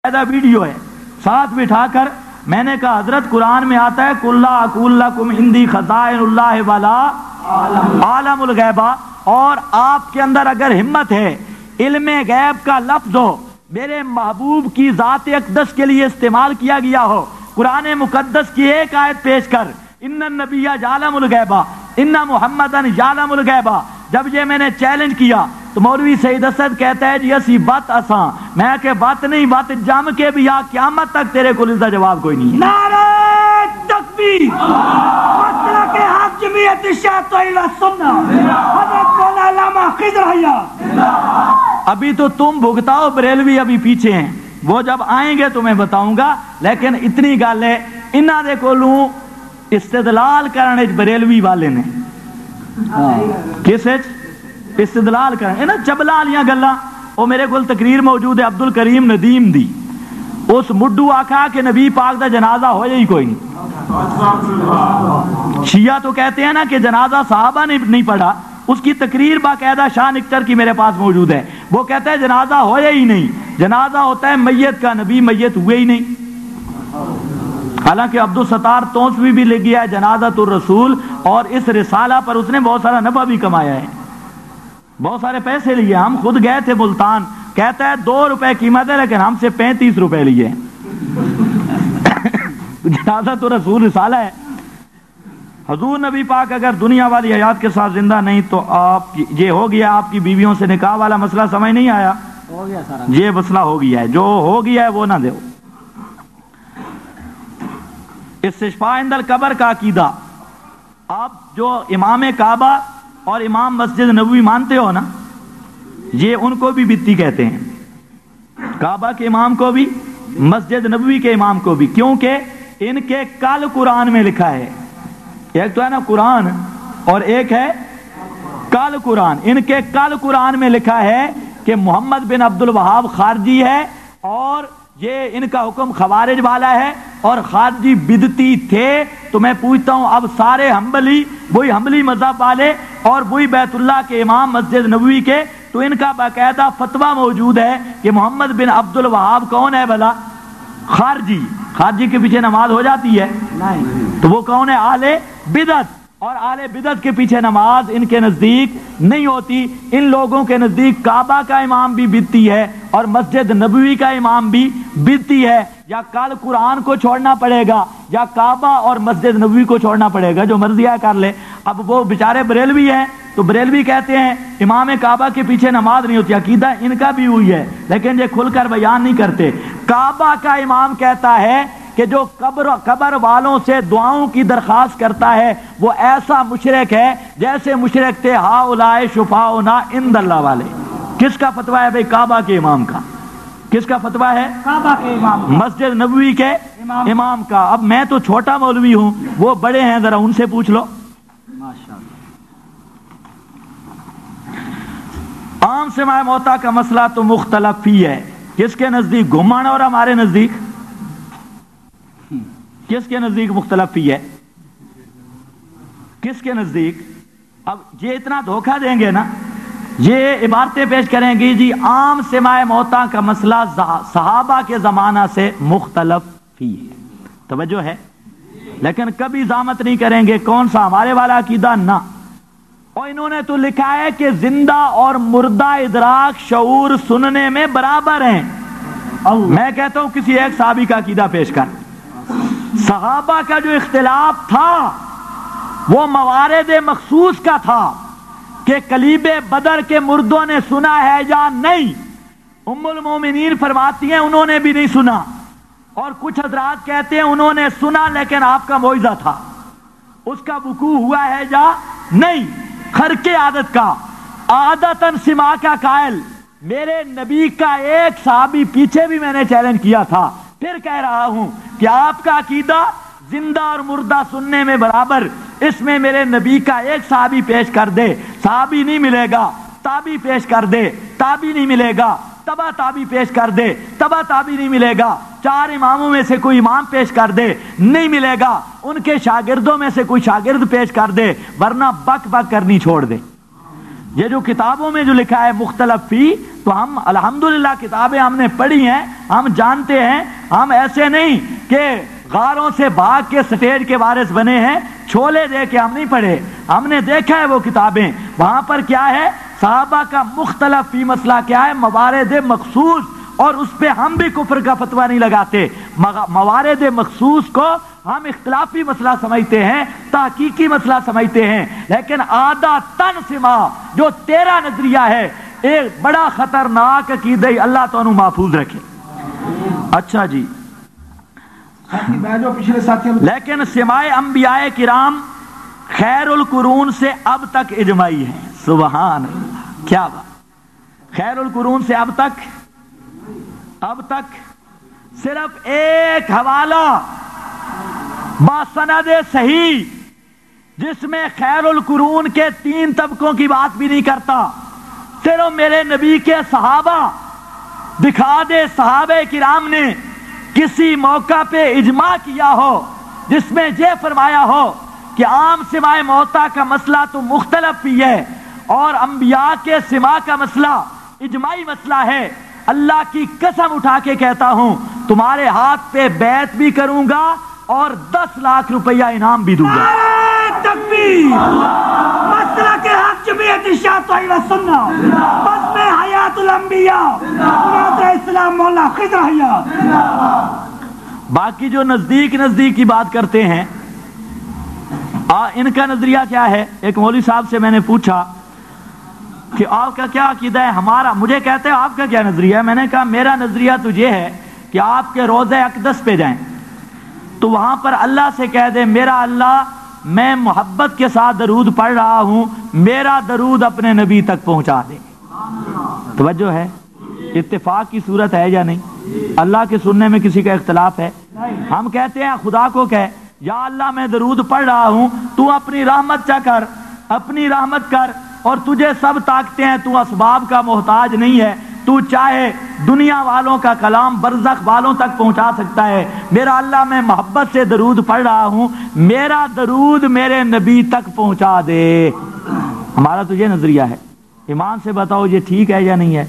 Video ہے ساتھ بٹھا کر میں نے کہا حضرت قرآن میں آتا ہے کُلَّ أَقُولُ لَكُمْ عِنْدِي خَزَائِنُ اللَّهِ وَلَا عَالِمُ الْغَیبِ، اور آپ کے اندر اگر ہمت ہے علم غیب کا لفظ ہو میرے محبوب کی ذات اقدس کے لیے استعمال کیا گیا ہو، قرآن مقدس کی ایک آیت پیش کر ان النبی یعلم الغیب ان محمدن یعلم الغیب، جب یہ میں نے چیلنج کیا تو مولوی سعید اسد کہتا ہے جی اسی بات آسان، میں کہ بات نہیں بات جم کے بھی آ قیامت تک تیرے کو اس کا جواب کوئی نہیں ہے۔ نعرہ تکبیر، مسلک حق جمعیت الشیعہ الی السنہ، حضرت مولانا علامہ خضر حیات۔ ابھی تو تم بھگتاؤ، بریلوی ابھی پیچھے ہیں، وہ جب آئیں گے تو میں بتاؤں گا، لیکن اتنی گل ہے انہاں دے کولوں استدلال کرنے بریلوی والے نے کس استدلال کرنے نا چبلا والیاں گلاں، وہ میرے کول تقریر موجود ہے عبد الکریم ندیم دی، اس مڈو آکھا کہ نبی پاک دا جنازہ ہویا ہی کوئی نہیں۔ شیعہ تو کہتے ہیں نا کہ جنازہ صحابہ نے نہیں پڑھا، اس کی تقریر باقاعدہ شاہ نکتر کی میرے پاس موجود ہے، وہ کہتا ہے جنازہ ہویا ہی نہیں، جنازہ ہوتا ہے میت کا، نبی میت ہوئے ہی نہیں۔ حالانکہ عبدالستار تونسوی بھی لکھ گیا ہے جنازۃ الرسول، اور اس رسالہ پر اس نے بہت سارا نفع بھی کمایا ہے، بہت سارے پیسے لیے، ہم خود گئے تھے ملتان، کہتا ہے 2 روپے قیمت ہے لیکن ہم سے 35 روپے لیے۔ جنازۃ الرسول رسالہ ہے۔ حضور نبی پاک اگر دنیا والی حیات کے ساتھ زندہ نہیں تو آپ یہ ہو گیا، آپ کی بیویوں سے نکاح والا مسئلہ سمجھ نہیں آیا، ہو گیا سارا، یہ مسئلہ ہو گیا ہے، جو ہو گیا ہے وہ نہ دو۔ استشفاء عند القبر کا عقیدہ، آپ جو امام کعبہ اور امام مسجد نبوی مانتے ہو نا، یہ ان کو بھی بتی کہتے ہیں، کعبہ کے امام کو بھی مسجد نبوی کے امام کو بھی، کیونکہ ان کے کل قرآن میں لکھا ہے، ایک تو ہے نا قرآن اور ایک ہے کل قرآن، ان کے کل قرآن میں لکھا ہے کہ محمد بن عبد الوہاب خارجی ہے اور یہ ان کا حکم خوارج والا ہے اور خارجی بدتی تھے، تو میں پوچھتا ہوں اب سارے حنبلی وہی حنبلی مذہب والے اور وہی بیت اللہ کے امام مسجد نبوی کے، تو ان کا باقاعدہ فتویٰ موجود ہے کہ محمد بن عبد الوہاب کون ہے بھلا؟ خارجی، خارجی کے پیچھے نماز ہو جاتی ہے نہیں، تو وہ کون ہے؟ اہل بدعت، اور اہل بدعت کے پیچھے نماز ان کے نزدیک نہیں ہوتی، ان لوگوں کے نزدیک کعبہ کا امام بھی بدتی ہے اور مسجد نبوی کا امام بھی بدتی ہے، یا کل قرآن کو چھوڑنا پڑے گا یا کعبہ اور مسجد نبوی کو چھوڑنا پڑے گا، جو مرضی ہے کر لے۔ اب وہ بیچارے بریلوی ہیں تو بریلوی کہتے ہیں امام کعبہ کے پیچھے نماز نہیں ہوتی، عقیدہ ان کا بھی ہوئی ہے لیکن یہ کھل کر بیان نہیں کرتے۔ کعبہ کا امام کہتا ہے کہ جو قبر والوں سے دعاؤں کی درخواست کرتا ہے وہ ایسا مشرک ہے جیسے مشرک تھے ہؤلاء شفاؤنا عند اللہ والے۔ کس کا فتویٰ ہے بھائی؟ کعبہ کے امام کا۔ کس کا فتویٰ ہے؟ کعبہ کے امام کا، مسجد نبوی کے امام کا۔ اب میں تو چھوٹا مولوی ہوں، وہ بڑے ہیں، ذرا ان سے پوچھ لو۔ عام سماع موتا کا مسئلہ تو مختلف ہی ہے، کس کے نزدیک گھمان اور ہمارے نزدیک کس کے نزدیک مختلف ہی ہے؟ کس کے نزدیک؟ اب یہ اتنا دھوکہ دیں گے نا، یہ عبارتیں پیش کریں گی جی عام سماع موتا کا مسئلہ صحابہ کے زمانہ سے مختلف ہی ہے، توجہ ہے، لیکن کبھی ضامت نہیں کریں گے کون سا ہمارے والا عقیدہ، نہ۔ اور انہوں نے تو لکھا ہے کہ زندہ اور مردہ ادراک شعور سننے میں برابر ہیں۔ میں کہتا ہوں کسی ایک صحابی کا عقیدہ پیش کر۔ صحابہ کا جو اختلاف تھا وہ موارد مخصوص کا تھا کہ قلیب بدر کے مردوں نے سنا ہے یا نہیں۔ ام المومنین فرماتی ہیں انہوں نے بھی نہیں سنا، اور کچھ حضرات کہتے ہیں انہوں نے سنا لیکن آپ کا معجزہ تھا، اس کا وقوع ہوا ہے یا نہیں۔ خرق عادت کا، عادتاً سما کا قائل، میرے نبی کا ایک صحابی پیچھے بھی میں نے چیلنج کیا تھا، پھر کہہ رہا ہوں کہ آپ کا عقیدہ زندہ اور مردہ سننے میں برابر، اس میں میرے نبی کا ایک صحابی پیش کر دے، صحابی نہیں ملے گا، تابی پیش کر دے، تابی نہیں ملے گا، تبا تابی پیش کر دے، تبا تابی نہیں ملے گا، 4 اماموں میں سے کوئی امام پیش کر دے، نہیں ملے گا، ان کے شاگردوں میں سے کوئی شاگرد پیش کر دے، ورنہ بک بک کرنی چھوڑ دے۔ یہ جو کتابوں میں جو لکھا ہے مختلف فی، تو ہم الحمدللہ کتابیں ہم نے پڑھی ہیں، ہم جانتے ہیں، ہم ایسے نہیں کہ غاروں سے بھاگ کے سٹیج کے وارث بنے ہیں، چھولے دے کے ہم نہیں پڑھے، ہم نے دیکھا ہے وہ کتابیں، وہاں پر کیا ہے صحابہ کا مختلف فی مسئلہ کیا ہے، موارد مخصوص، اور اس پہ ہم بھی کفر کا فتویٰ نہیں لگاتے، موارد مخصوص کو ہم اختلافی مسئلہ سمجھتے ہیں، تحقیقی مسئلہ سمجھتے ہیں، لیکن آدھا تن سما جو تیرا نظریہ ہے ایک بڑا خطرناک عقیدہ، اللہ تو انہوں محفوظ رکھے۔ اچھا جی، لیکن سماع انبیاء کرام خیر القرون سے اب تک اجماعی ہے، سبحان اللہ، کیا بات، خیر القرون سے اب تک صرف ایک حوالہ باسند صحیح جس میں خیر القرون کے 3 طبقوں کی بات بھی نہیں کرتا، صرف میرے نبی کے صحابہ دکھا دے، صحابہ کرام نے کسی موقع پہ اجماع کیا ہو جس میں یہ فرمایا ہو کہ عام سماع موتا کا مسئلہ تو مختلف بھی ہے اور انبیاء کے سماع کا مسئلہ اجماعی مسئلہ ہے، اللہ کی قسم اٹھا کے کہتا ہوں تمہارے ہاتھ پہ بیعت بھی کروں گا اور 10 لاکھ روپیہ انعام بھی دوں گا۔ تکبیر، مسئلہ کے حق جمعیت اشاعت و سنہ، بس میں حیات الانبیاء ناظر اسلام مولا خضر حیات۔ باقی جو نزدیک کی بات کرتے ہیں ان کا نظریہ کیا ہے؟ ایک مولوی صاحب سے میں نے پوچھا کہ آپ کا کیا عقیدہ ہے؟ ہمارا، مجھے کہتے ہیں آپ کا کیا نظریہ ہے؟ میں نے کہا میرا نظریہ تو یہ ہے کہ آپ کے روضہ اقدس پہ جائیں تو وہاں پر اللہ سے کہہ دیں میرا اللہ میں محبت کے ساتھ درود پڑھ رہا ہوں، میرا درود اپنے نبی تک پہنچا دیں۔ توجہ ہے، اتفاق کی صورت ہے یا نہیں؟ اللہ کے سننے میں کسی کا اختلاف ہے؟ ہم کہتے ہیں خدا کو کہے یا اللہ میں درود پڑھ رہا ہوں، تو اپنی رحمت چا کر، اپنی رحمت کر، اور تجھے سب طاقتیں ہیں، تو اسباب کا محتاج نہیں ہے، تو چاہے دنیا والوں کا کلام برزخ والوں تک پہنچا سکتا ہے، میرا اللہ میں محبت سے درود پڑھ رہا ہوں، میرا درود میرے نبی تک پہنچا دے۔ ہمارا تو یہ نظریہ ہے، ایمان سے بتاؤ یہ ٹھیک ہے یا نہیں ہے؟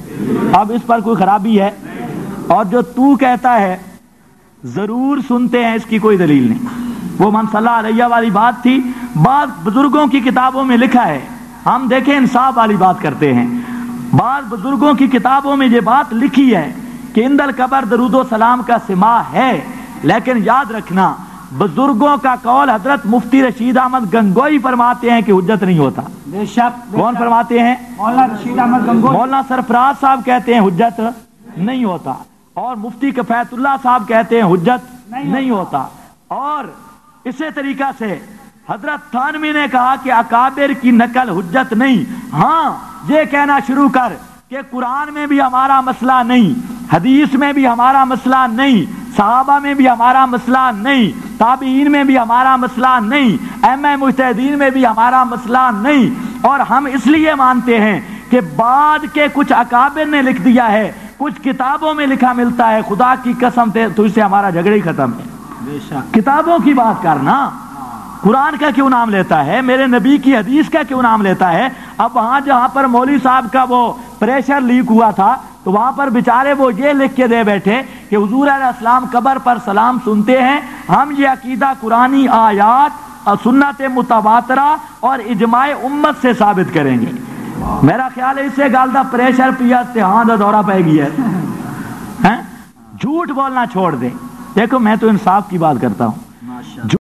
اب اس پر کوئی خرابی ہے؟ اور جو تو کہتا ہے ضرور سنتے ہیں، اس کی کوئی دلیل نہیں۔ وہ من صلی علیہ والی بات تھی، بعض بزرگوں کی کتابوں میں لکھا ہے، ہم دیکھیں انصاف والی بات کرتے ہیں، بعض بزرگوں کی کتابوں میں یہ بات لکھی ہے کہ عند القبر درود و سلام کا سماع ہے، لیکن یاد رکھنا بزرگوں کا قول حضرت مفتی رشید احمد گنگوئی فرماتے ہیں کہ حجت نہیں ہوتا۔ بے شک، کون فرماتے ہیں؟ مولانا رشید احمد گنگوئی۔ مولانا سرفراز صاحب کہتے ہیں حجت نہیں ہوتا، اور مفتی کفایت اللہ صاحب کہتے ہیں حجت نہیں ہوتا، اور اسی طریقہ سے حضرت تھانوی نے کہا کہ اکابر کی نقل حجت نہیں۔ ہاں یہ کہنا شروع کر کہ قرآن میں بھی ہمارا مسئلہ نہیں، حدیث میں بھی ہمارا مسئلہ نہیں، صحابہ میں بھی ہمارا مسئلہ نہیں، تابعین میں بھی ہمارا مسئلہ نہیں، ائمہ مجتہدین میں بھی ہمارا مسئلہ نہیں، اور ہم اس لیے مانتے ہیں کہ بعد کے کچھ اکابر نے لکھ دیا ہے، کچھ کتابوں میں لکھا ملتا ہے، خدا کی قسم تو اس سے ہمارا جھگڑا ہی ختم ہے۔ کتابوں کی بات کرنا، قرآن کا کیوں نام لیتا ہے، میرے نبی کی حدیث کا کیوں نام لیتا ہے؟ اب وہاں جہاں پر مولوی صاحب کا وہ پریشر لیک ہوا تھا تو وہاں پر بیچارے وہ یہ لکھ کے دے بیٹھے کہ حضور علیہ السلام قبر پر سلام سنتے ہیں، ہم یہ عقیدہ قرآنی آیات اور سنت متواترہ اور اجماع امت سے ثابت کریں گے۔ میرا خیال ہے اس سے گالدہ پریشر پیا ہاں دا دورہ پہ گیا ہے، جھوٹ بولنا چھوڑ دیں۔ دیکھو میں تو انصاف کی بات کرتا ہوں۔